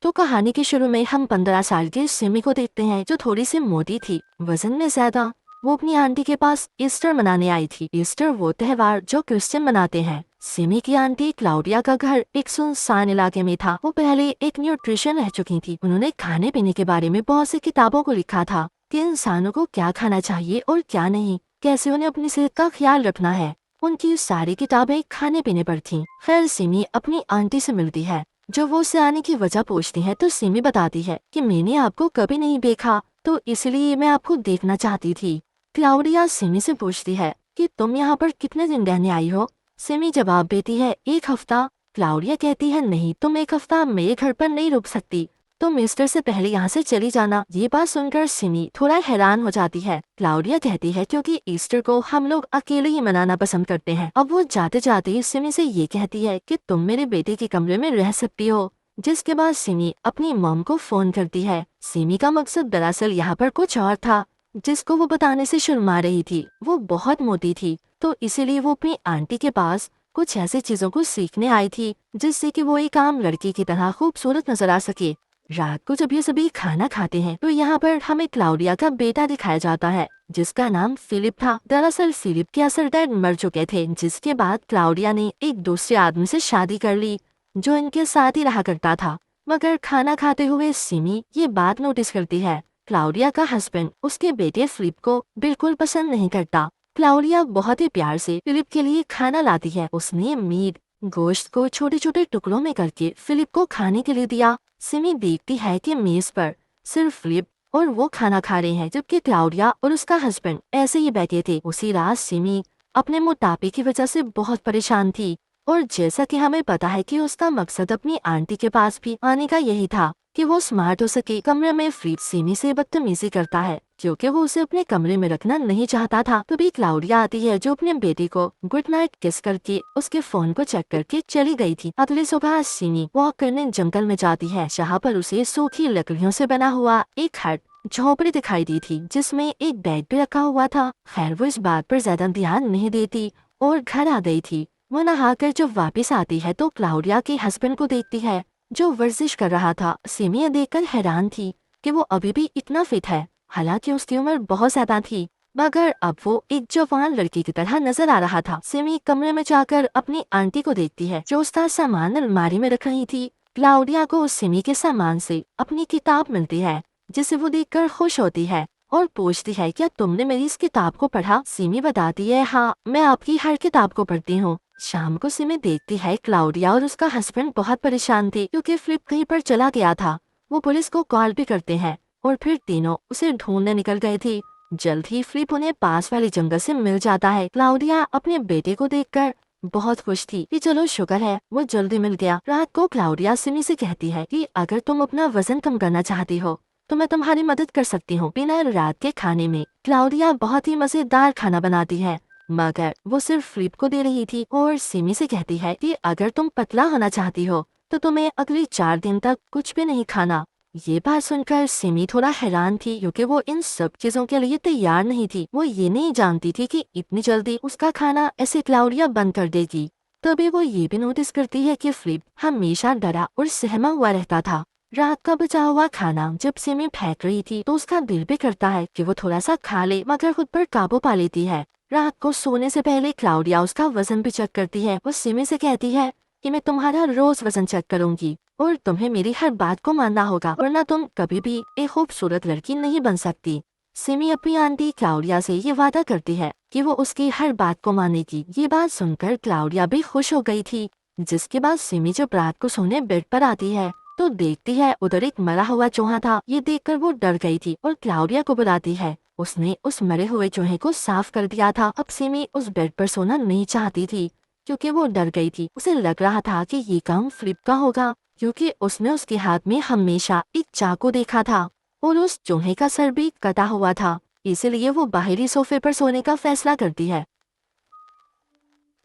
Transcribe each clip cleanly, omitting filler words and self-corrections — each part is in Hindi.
तो कहानी के शुरू में हम 15 साल की सिमी को देखते हैं, जो थोड़ी सी मोटी थी, वजन में ज्यादा। वो अपनी आंटी के पास ईस्टर मनाने आई थी। ईस्टर वो त्योहार जो क्रिश्चियन मनाते हैं। सिमी की आंटी क्लाउडिया का घर एक सुनसान इलाके में था। वो पहले एक न्यूट्रिशन रह चुकी थी। उन्होंने खाने पीने के बारे में बहुत सी किताबों को लिखा था कि इंसानों को क्या खाना चाहिए और क्या नहीं, कैसे उन्हें अपनी सेहत का ख्याल रखना है। उनकी सारी किताबें खाने पीने पर थीं। खैर सिमी अपनी आंटी से मिलती है, जो वो उससे आने की वजह पूछती है, तो सिमी बताती है कि मैंने आपको कभी नहीं देखा, तो इसलिए मैं आपको देखना चाहती थी। क्लाउडिया सिमी से पूछती है कि तुम यहाँ पर कितने दिन रहने आई हो। सिमी जवाब देती है 1 हफ्ता। क्लाउडिया कहती है नहीं, तुम 1 हफ्ता मेरे घर पर नहीं रुक सकती, तुम ईस्टर से पहले यहाँ से चली जाना। ये बात सुनकर सिमी थोड़ा हैरान हो जाती है। क्लाउडिया कहती है क्योंकि ईस्टर को हम लोग अकेले ही मनाना पसंद करते हैं। अब वो जाते जाते सिमी से ये कहती है कि तुम मेरे बेटे के कमरे में रह सकती हो। जिसके बाद सिमी अपनी मॉम को फोन करती है। सिमी का मकसद दरअसल यहाँ पर कुछ और था, जिसको वो बताने से शर्मा रही थी। वो बहुत मोटी थी, तो इसीलिए वो अपनी आंटी के पास कुछ ऐसी चीजों को सीखने आई थी, जिससे कि वो एक आम लड़की की तरह खूबसूरत नजर आ सके। रात को जब ये सभी खाना खाते हैं, तो यहाँ पर हमें क्लाउडिया का बेटा दिखाया जाता है, जिसका नाम फिलिप था। दरअसल फिलिप के असल डैड मर चुके थे, जिसके बाद क्लाउडिया ने एक दूसरे आदमी से शादी कर ली, जो इनके साथ ही रहा करता था। मगर खाना खाते हुए सिमी ये बात नोटिस करती है, क्लाउडिया का हस्बैंड उसके बेटे फिलिप को बिल्कुल पसंद नहीं करता। क्लाउडिया बहुत ही प्यार से फिलिप के लिए खाना लाती है। उसने मीट गोश्त को छोटे छोटे टुकड़ों में करके फिलिप को खाने के लिए दिया। सिमी देखती है कि मेज पर सिर्फ फिलिप और वो खाना खा रहे हैं, जबकि क्लाउडिया और उसका हस्बैंड ऐसे ही बैठे थे। उसी रात सिमी अपने मोटापे की वजह से बहुत परेशान थी, और जैसा कि हमें पता है कि उसका मकसद अपनी आंटी के पास भी आने का यही था कि वो स्मार्ट हो सके। कमरे में फिलिप सिमी से बदतमीजी करता है, क्योंकि वो उसे अपने कमरे में रखना नहीं चाहता था। तभी क्लाउडिया आती है, जो अपने बेटे को गुड नाइट किस करके उसके फोन को चेक करके चली गई थी। अगली सुबह सिमी वॉक करने जंगल में जाती है, जहाँ पर उसे सूखी लकड़ियों से बना हुआ एक हट झोपड़ी दिखाई दी थी, जिसमें एक बेड भी रखा हुआ था। खैर वो इस बात पर ज्यादा ध्यान नहीं देती और घर आ गई थी। वो नहाकर जब वापस आती है, तो क्लाउडिया के हस्बैंड को देखती है, जो वर्जिश कर रहा था। सिमी ये देखकर हैरान थी कि वो अभी भी इतना फिट है, हालांकि उसकी उम्र बहुत ज्यादा थी, मगर अब वो एक जवान लड़की की तरह नजर आ रहा था। सिमी कमरे में जाकर अपनी आंटी को देखती है, जो उसका सामान अलमारी में रख रही थी। क्लाउडिया को सिमी के सामान से अपनी किताब मिलती है, जिसे वो देखकर खुश होती है और पूछती है क्या तुमने मेरी इस किताब को पढ़ा। सिमी बताती है हाँ, मैं आपकी हर किताब को पढ़ती हूँ। शाम को सिमी देखती है क्लाउडिया और उसका हस्बैंड बहुत परेशान थे, क्योंकि फिलिप कहीं पर चला गया था। वो पुलिस को कॉल भी करते हैं और फिर तीनों उसे ढूंढने निकल गए थे। जल्द ही फिलिप उन्हें पास वाले जंगल से मिल जाता है। क्लाउडिया अपने बेटे को देखकर बहुत खुश थी कि चलो शुक्र है वो जल्दी मिल गया। रात को क्लाउडिया सिमी से कहती है कि अगर तुम अपना वजन कम करना चाहती हो तो मैं तुम्हारी मदद कर सकती हूँ। बिना रात के खाने में क्लाउडिया बहुत ही मजेदार खाना बनाती है, मगर वो सिर्फ फिलिप को दे रही थी, और सिमी से कहती है कि अगर तुम पतला होना चाहती हो तो तुम्हें अगले 4 दिन तक कुछ भी नहीं खाना। ये बात सुनकर सिमी थोड़ा हैरान थी, क्योंकि वो इन सब चीजों के लिए तैयार नहीं थी। वो ये नहीं जानती थी कि इतनी जल्दी उसका खाना ऐसे क्लाउडिया बंद कर देगी। तभी वो ये भी नोटिस करती है कि फिलिप हमेशा डरा और सहमा हुआ रहता था। रात का बचा हुआ खाना जब सिमी फेंक रही थी, तो उसका दिल भी करता है कि वो थोड़ा सा खा ले, मगर खुद पर काबू पा लेती है। रात को सोने से पहले क्लाउडिया उसका वजन भी चेक करती है। वो सिमी से कहती है कि मैं तुम्हारा रोज वजन चेक करूंगी और तुम्हें मेरी हर बात को मानना होगा, वरना तुम कभी भी एक खूबसूरत लड़की नहीं बन सकती। सिमी अपनी आंटी क्लाउडिया से ये वादा करती है कि वो उसकी हर बात को मानेगी। ये बात सुनकर क्लाउडिया भी खुश हो गई थी। जिसके बाद सिमी जब रात को सोने बेड पर आती है, तो देखती है उधर एक मरा हुआ चूहा था। ये देखकर वो डर गई थी और क्लाउडिया को बुलाती है। उसने उस मरे हुए चूहे को साफ कर दिया था। अब सिमी उस बेड पर सोना नहीं चाहती थी, क्योंकि वो डर गई थी। उसे लग रहा था कि ये काम फिलिप का होगा, क्योंकि उसने उसके हाथ में हमेशा एक चाकू देखा था और उस चूहे का सर भी कटा हुआ था। इसलिए वो बाहरी सोफे पर सोने का फैसला करती है।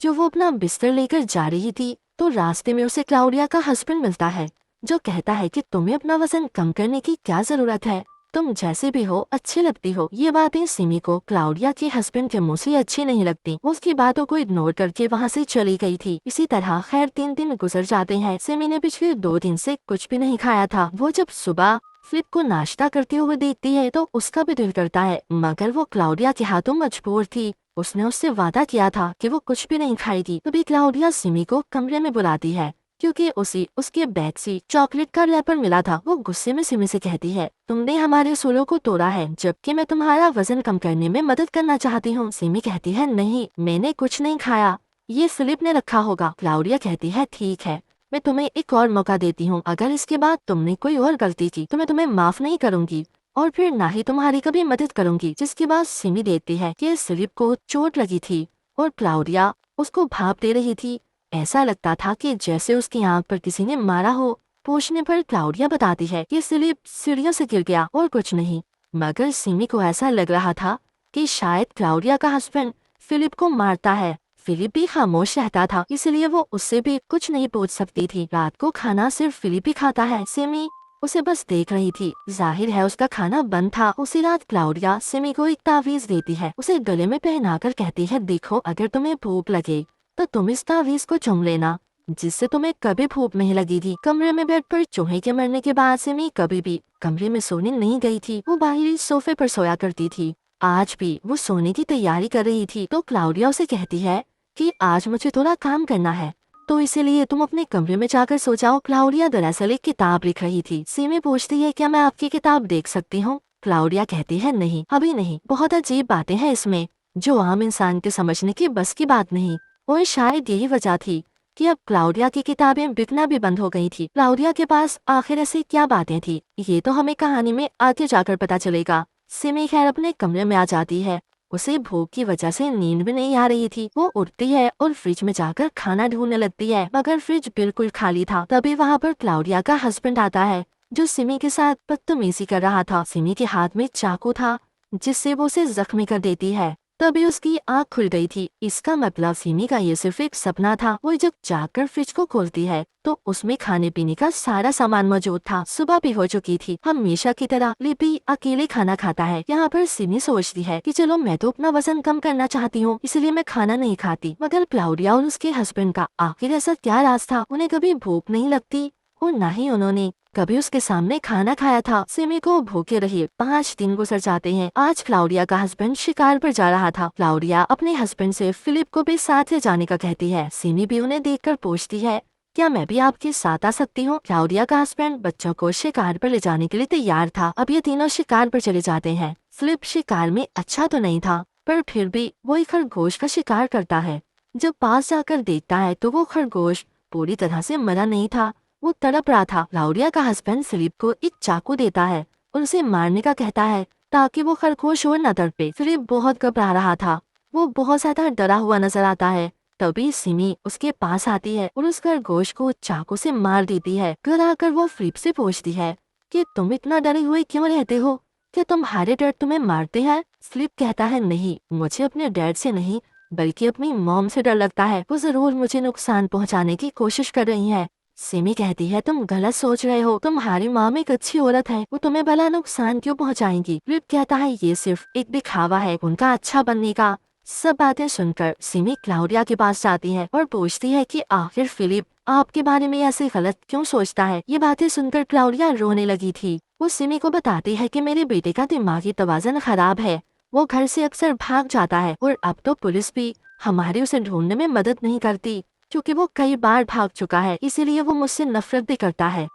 जो वो अपना बिस्तर लेकर जा रही थी, तो रास्ते में उसे क्लाउडिया का हस्बैंड मिलता है, जो कहता है कि तुम्हें अपना वजन कम करने की क्या जरूरत है, तुम जैसे भी हो अच्छी लगती हो। ये बातें सिमी को क्लाउडिया के हस्बैंड के मुंह से अच्छी नहीं लगती। उसकी बातों को इग्नोर करके वहाँ से चली गई थी। इसी तरह खैर 3 दिन गुजर जाते हैं। सिमी ने पिछले 2 दिन से कुछ भी नहीं खाया था। वो जब सुबह फ्लिप को नाश्ता करते हुए देखती है तो उसका भी दिल करता है, मगर वो क्लाउडिया के हाथों मजबूर थी। उसने उससे वादा किया था कि वो कुछ भी नहीं खाएगी। तभी क्लाउडिया सिमी को कमरे में बुलाती है क्योंकि उसके बैग से चॉकलेट का रैपर मिला था। वो गुस्से में सिमी से कहती है, तुमने हमारे उसूलों को तोड़ा है जबकि मैं तुम्हारा वजन कम करने में मदद करना चाहती हूँ। सिमी कहती है, नहीं मैंने कुछ नहीं खाया, ये फिलिप ने रखा होगा। क्लाउडिया कहती है, ठीक है मैं तुम्हें एक और मौका देती हूँ, अगर इसके बाद तुमने कोई और गलती की तो मैं तुम्हें माफ नहीं करूंगी और फिर ना ही तुम्हारी कभी मदद करूंगी। जिसके बाद सिमी देखती है कि फिलिप को चोट लगी थी और क्लाउडिया उसको भाप दे रही थी। ऐसा लगता था कि जैसे उसकी आंख पर किसी ने मारा हो। पूछने पर क्लाउडिया बताती है कि फिलिप सीढ़ियों से गिर गया और कुछ नहीं, मगर सिमी को ऐसा लग रहा था कि शायद क्लाउडिया का हस्बैंड फिलिप को मारता है। फिलिप भी खामोश रहता था, इसलिए वो उससे भी कुछ नहीं पूछ सकती थी। रात को खाना सिर्फ फिलिप ही खाता है। सिमी उसे बस देख रही थी, जाहिर है उसका खाना बंद था। उसी रात क्लाउडिया सिमी को एक तावीज देती है, उसे गले में पहनाकर कहती है, देखो अगर तुम्हें भूख लगे तो तुम इस तावीज को चुम लेना, जिससे तुम्हें कभी भूख नहीं लगी थी। कमरे में बेड पर चूहे के मरने के बाद सिमी कभी भी कमरे में सोने नहीं गई थी। वो बाहरी सोफे पर सोया करती थी। आज भी वो सोने की तैयारी कर रही थी तो क्लाउडिया उसे कहती है कि आज मुझे थोड़ा काम करना है, तो इसीलिए तुम अपने कमरे में जाकर सो जाओ। क्लाउडिया दरअसल एक किताब लिख रही थी। सिमी पूछती है, क्या मैं आपकी किताब देख सकती हूँ? क्लाउडिया कहती है, नहीं अभी नहीं, बहुत अजीब बातें हैं इसमें जो आम इंसान के समझने की बस की बात नहीं। और शायद यही वजह थी कि अब क्लाउडिया की किताबें बिकना भी बंद हो गई थी। क्लाउडिया के पास आखिर ऐसी क्या बातें थी, ये तो हमें कहानी में आगे जाकर पता चलेगा। सिमी खैर अपने कमरे में आ जाती है। उसे भूख की वजह से नींद भी नहीं आ रही थी। वो उठती है और फ्रिज में जाकर खाना ढूंढने लगती है, मगर फ्रिज बिल्कुल खाली था। तभी वहाँ पर क्लाउडिया का हस्बैंड आता है जो सिमी के साथ बदतमीजी कर रहा था। सिमी के हाथ में चाकू था जिससे वो उसे जख्मी कर देती है। तभी उसकी आंख खुल गई थी। इसका मतलब सिमी का ये सिर्फ एक सपना था। वो जब जाकर फ्रिज को खोलती है तो उसमें खाने पीने का सारा सामान मौजूद था। सुबह भी हो चुकी थी। हमेशा की तरह लिपी अकेले खाना खाता है। यहाँ पर सिमी सोचती है कि चलो मैं तो अपना वजन कम करना चाहती हूँ, इसलिए मैं खाना नहीं खाती। मगर क्लाउडिया और उसके हस्बैंड का आखिर ऐसा क्या राज था? उन्हें कभी भूख नहीं लगती और न ही उन्होंने कभी उसके सामने खाना खाया था। सिमी को भूखे रही 5 दिन गुजर जाते हैं। आज क्लाउडिया का हस्बैंड शिकार पर जा रहा था। क्लाउडिया अपने हस्बैंड से फिलिप को भी साथ ले जाने का कहती है। सिमी भी उन्हें देखकर पूछती है, क्या मैं भी आपके साथ आ सकती हूँ? क्लाउडिया का हस्बैंड बच्चों को शिकार पर ले जाने के लिए तैयार था। अब ये तीनों शिकार पर चले जाते हैं। फिलिप शिकार में अच्छा तो नहीं था, पर फिर भी वो एक खरगोश का शिकार करता है। जब पास जाकर देखता है तो वो खरगोश पूरी तरह से मरा नहीं था, वो तड़प रहा था। क्लाउडिया का हस्बैंड फिलिप को एक चाकू देता है और उसे मारने का कहता है ताकि वो खरगोश और न तड़पे। फिलिप बहुत घबरा रहा था, वो बहुत ज्यादा डरा हुआ नजर आता है। तभी सिमी उसके पास आती है और उस खरगोश को चाकू से मार देती है। घर आकर वो फिलिप से पूछती है कि तुम इतना डरे हुए क्यों रहते हो? क्या तुम्हारे डैड तुम्हें मारते हैं? फिलिप कहता है, नहीं, मुझे अपने डैड से नहीं बल्कि अपनी मॉम से डर लगता है। वो जरूर मुझे नुकसान पहुंचाने की कोशिश कर रही है। सिमी कहती है, तुम गलत सोच रहे हो, तुम्हारी मॉम एक अच्छी औरत है, वो तुम्हें भला नुकसान क्यों पहुंचाएंगी? फिलिप कहता है, ये सिर्फ एक दिखावा है उनका अच्छा बनने का। सब बातें सुनकर सिमी क्लाउडिया के पास जाती है और पूछती है कि आखिर फिलिप आपके बारे में ऐसे गलत क्यों सोचता है? ये बातें सुनकर क्लाउडिया रोने लगी थी। वो सिमी को बताती है कि मेरे बेटे का दिमागी तवाज़ुन खराब है, वो घर से अक्सर भाग जाता है और अब तो पुलिस भी हमारी उसे ढूंढने में मदद नहीं करती क्योंकि वो कई बार भाग चुका है, इसीलिए वो मुझसे नफरत भी करता है।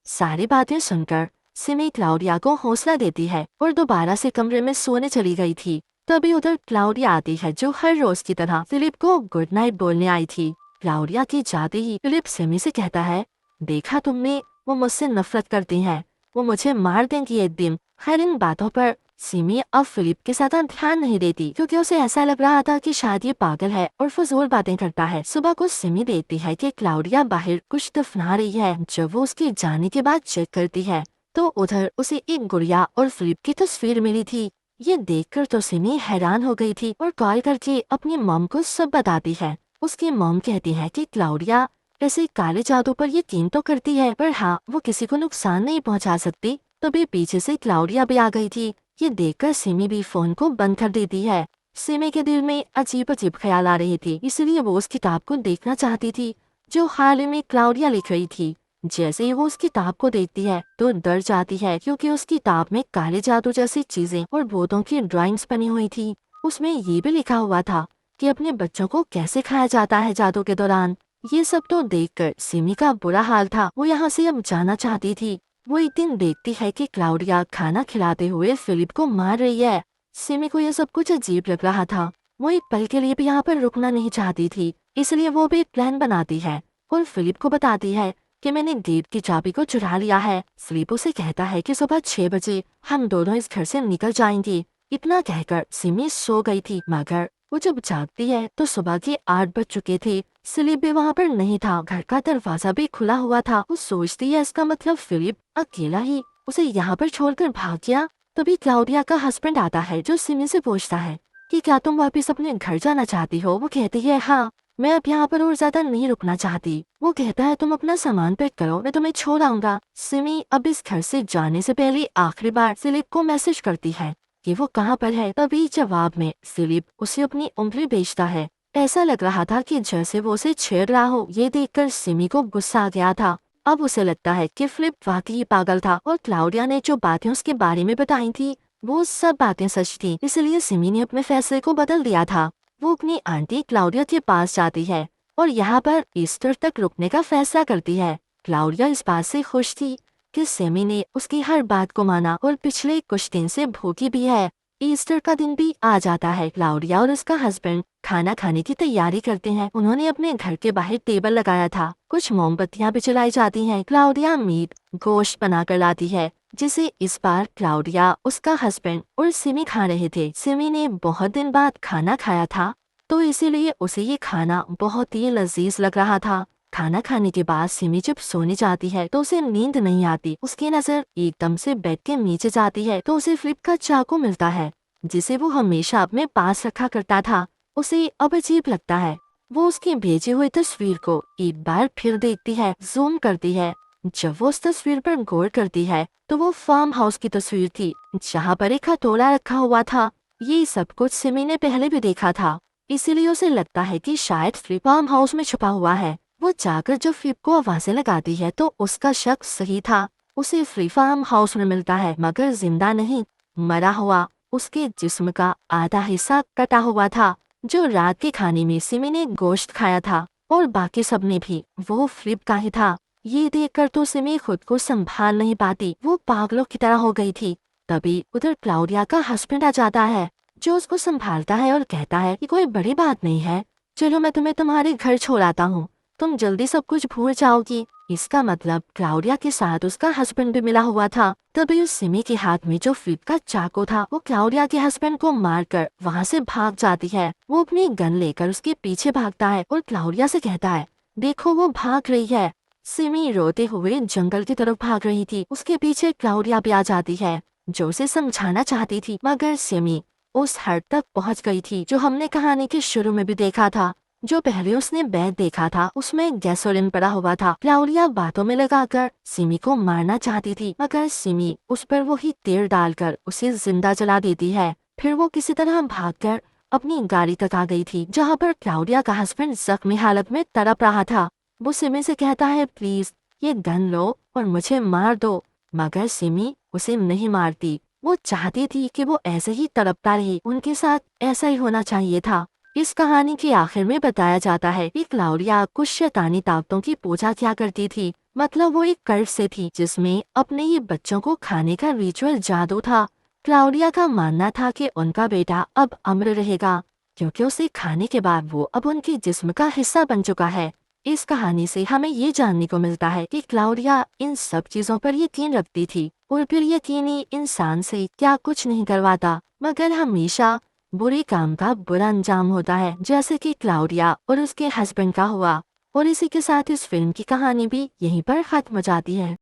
सारी बातें सुनकर सिमी क्लाउडिया को हौसला देती है और दोबारा से कमरे में सोने चली गई थी। तभी उधर क्लाउडिया आती है जो हर रोज की तरह फिलिप को गुड नाइट बोलने आई थी। क्लाउडिया की जाते ही फिलिप सिमी से कहता है, देखा तुमने, वो मुझसे नफरत करती हैं, वो मुझे मार देंगी एक दिन। खैर इन बातों पर सिमी अब फिलिप के साथ ध्यान नहीं देती क्योंकि उसे ऐसा लग रहा था कि शायद ये पागल है और फजूल बातें करता है। सुबह को सिमी देखती है कि क्लाउडिया बाहर कुछ दफना रही है। जब वो उसके जाने के बाद चेक करती है तो उधर उसे एक गुड़िया और फिलिप की तस्वीर मिली थी। ये देखकर तो सिमी हैरान हो गई थी और कॉल करके अपनी मॉम को सब बताती है। उसकी मॉम कहती है कि क्लाउडिया ऐसे काले जादू पर यकीन तो करती है, पर हाँ वो किसी को नुकसान नहीं पहुंचा सकती। तभी पीछे से क्लाउडिया भी आ गई थी। ये देखकर सिमी भी फोन को बंद कर देती है। सिमी के दिल में अजीब अजीब ख्याल आ रहे थे, इसलिए वो उस किताब को देखना चाहती थी जो हाल ही में क्लाउडिया लिख रही थी। जैसे ही वो उस किताब को देखती है तो डर जाती है, क्योंकि उस किताब में काले जादू जैसी चीजें और भूतों की ड्राइंग्स बनी हुई थी। उसमें ये भी लिखा हुआ था कि अपने बच्चों को कैसे खाया जाता है जादू के दौरान। ये सब तो देखकर सिमी का बुरा हाल था। वो यहाँ से अब जाना चाहती थी। वो एक दिन देखती है कि क्लाउडिया खाना खिलाते हुए फिलिप को मार रही है। सिमी को यह सब कुछ अजीब लग रहा था। वो एक पल के लिए भी यहाँ पर रुकना नहीं चाहती थी, इसलिए वो भी एक प्लान बनाती है और फिलिप को बताती है कि मैंने गेट की चाबी को चुरा लिया है। फिलिप उसे कहता है कि सुबह 6 बजे हम दोनों इस घर से निकल जाएंगे। इतना कहकर सिमी सो गई थी, मगर वो जब जागती है तो सुबह के 8 बज चुके थे। फिलिप भी वहाँ पर नहीं था। घर का दरवाजा भी खुला हुआ था। वो सोचती है इसका मतलब फिलिप अकेला ही उसे यहाँ पर छोड़कर भाग गया। तभी क्लाउडिया का हस्बैंड आता है जो सिमी से पूछता है कि क्या तुम वापस अपने घर जाना चाहती हो। वो कहती है हाँ, मैं अब यहाँ पर और ज्यादा नहीं रुकना चाहती। वो कहता है तुम अपना सामान पैक करो, मैं तुम्हें छोड़ आऊंगा। सिमी अब इस घर से जाने से पहले आखिरी बार फिलिप को मैसेज करती है कि वो कहाँ पर है। तभी जवाब में फिलिप उसे अपनी उंगली भेजता है। ऐसा लग रहा था कि जैसे वो उसे छेड़ रहा हो। ये देखकर सिमी को गुस्सा आ गया था। अब उसे लगता है कि फिलिप वाकई पागल था और क्लाउडिया ने जो बातें उसके बारे में बताई थी वो सब बातें सच थी। इसलिए सिमी ने अपने फैसले को बदल दिया था। वो अपनी आंटी क्लाउडिया के पास जाती है और यहाँ पर ईस्टर तक रुकने का फैसला करती है। क्लाउडिया इस बात से खुश थी कि सिमी ने उसकी हर बात को माना और पिछले कुछ दिन से भूखी भी है। ईस्टर का दिन भी आ जाता है। क्लाउडिया और उसका हस्बैंड खाना खाने की तैयारी करते हैं। उन्होंने अपने घर के बाहर टेबल लगाया था। कुछ मोमबत्तियां भी जलाई जाती हैं। क्लाउडिया मीट गोश्त बनाकर लाती है, जिसे इस बार क्लाउडिया, उसका हस्बैंड और सिमी खा रहे थे। सिमी ने बहुत दिन बाद खाना खाया था, तो इसीलिए उसे ये खाना बहुत ही लजीज लग रहा था। खाना खाने के बाद सिमी जब सोने जाती है तो उसे नींद नहीं आती। उसकी नजर एकदम से बेड के नीचे जाती है तो उसे फिलिप का चाकू मिलता है, जिसे वो हमेशा अपने पास रखा करता था। उसे अब अजीब लगता है। वो उसकी भेजी हुई तस्वीर को एक बार फिर देखती है, जूम करती है। जब वो उस तस्वीर पर गौर करती है तो वो फार्म हाउस की तस्वीर थी, जहाँ पर एक हथौड़ा रखा हुआ था। ये सब कुछ सिमी ने पहले भी देखा था, इसीलिए उसे लगता है कि शायद फिलिप फार्म हाउस में छुपा हुआ है। वो जाकर जब फिलिप को आवाजें लगाती है तो उसका शक सही था। उसे फिलिप फार्म हाउस में मिलता है, मगर जिंदा नहीं, मरा हुआ। उसके जिस्म का आधा हिस्सा कटा हुआ था। जो रात के खाने में सिमी ने गोश्त खाया था और बाकी सब ने भी, वो फिलिप का ही था। ये देखकर तो सिमी खुद को संभाल नहीं पाती। वो पागलों की तरह हो गई थी। तभी उधर क्लाउडिया का हस्बैंड आ जाता है, जो उसको संभालता है और कहता है कि कोई बड़ी बात नहीं है, चलो मैं तुम्हें तुम्हारे घर छोड़ आता हूँ, तुम जल्दी सब कुछ भूल जाओगी। इसका मतलब क्लाउडिया के साथ उसका हस्बैंड भी मिला हुआ था। तभी उस सिमी के हाथ में जो फिलिप का चाकू था वो क्लाउडिया के हस्बैंड को मारकर वहाँ से भाग जाती है। वो अपनी गन लेकर उसके पीछे भागता है और क्लाउडिया से कहता है देखो वो भाग रही है। सिमी रोते हुए जंगल की तरफ भाग रही थी। उसके पीछे क्लाउडिया भी आ जाती है, जो उसे समझाना चाहती थी, मगर सिमी उस हद तक पहुँच गई थी जो हमने कहानी के शुरू में भी देखा था। जो पहले उसने बैग देखा था उसमें गैसोलीन पड़ा हुआ था। क्लाउडिया बातों में लगाकर सिमी को मारना चाहती थी, मगर सिमी उस पर वही तेल डालकर उसे जिंदा जला देती है। फिर वो किसी तरह भागकर अपनी गाड़ी तक आ गई थी, जहाँ पर क्लाउडिया का हस्बैंड जख्मी हालत में तड़प रहा था। वो सिमी से कहता है प्लीज ये गन लो और मुझे मार दो, मगर सिमी उसे नहीं मारती। वो चाहती थी कि वो ऐसे ही तड़पता रहे। उनके साथ ऐसा ही होना चाहिए था। इस कहानी के आखिर में बताया जाता है कि क्लाउडिया कुछ शैतानी ताकतों की पूजा किया करती थी। मतलब वो एक कर्ज से थी जिसमें अपने ही बच्चों को खाने का रिचुअल जादू था। क्लाउडिया का मानना था कि उनका बेटा अब अमर रहेगा, क्योंकि उसे खाने के बाद वो अब उनके जिस्म का हिस्सा बन चुका है। इस कहानी से हमें ये जानने को मिलता है कि क्लाउडिया इन सब चीजों पर यकीन रखती थी और फिर यकीनी इंसान से क्या कुछ नहीं करवाता, मगर हमेशा बुरे काम का बुरा अंजाम होता है, जैसे कि क्लाउडिया और उसके हस्बैंड का हुआ। और इसी के साथ इस फिल्म की कहानी भी यहीं पर खत्म हो जाती है।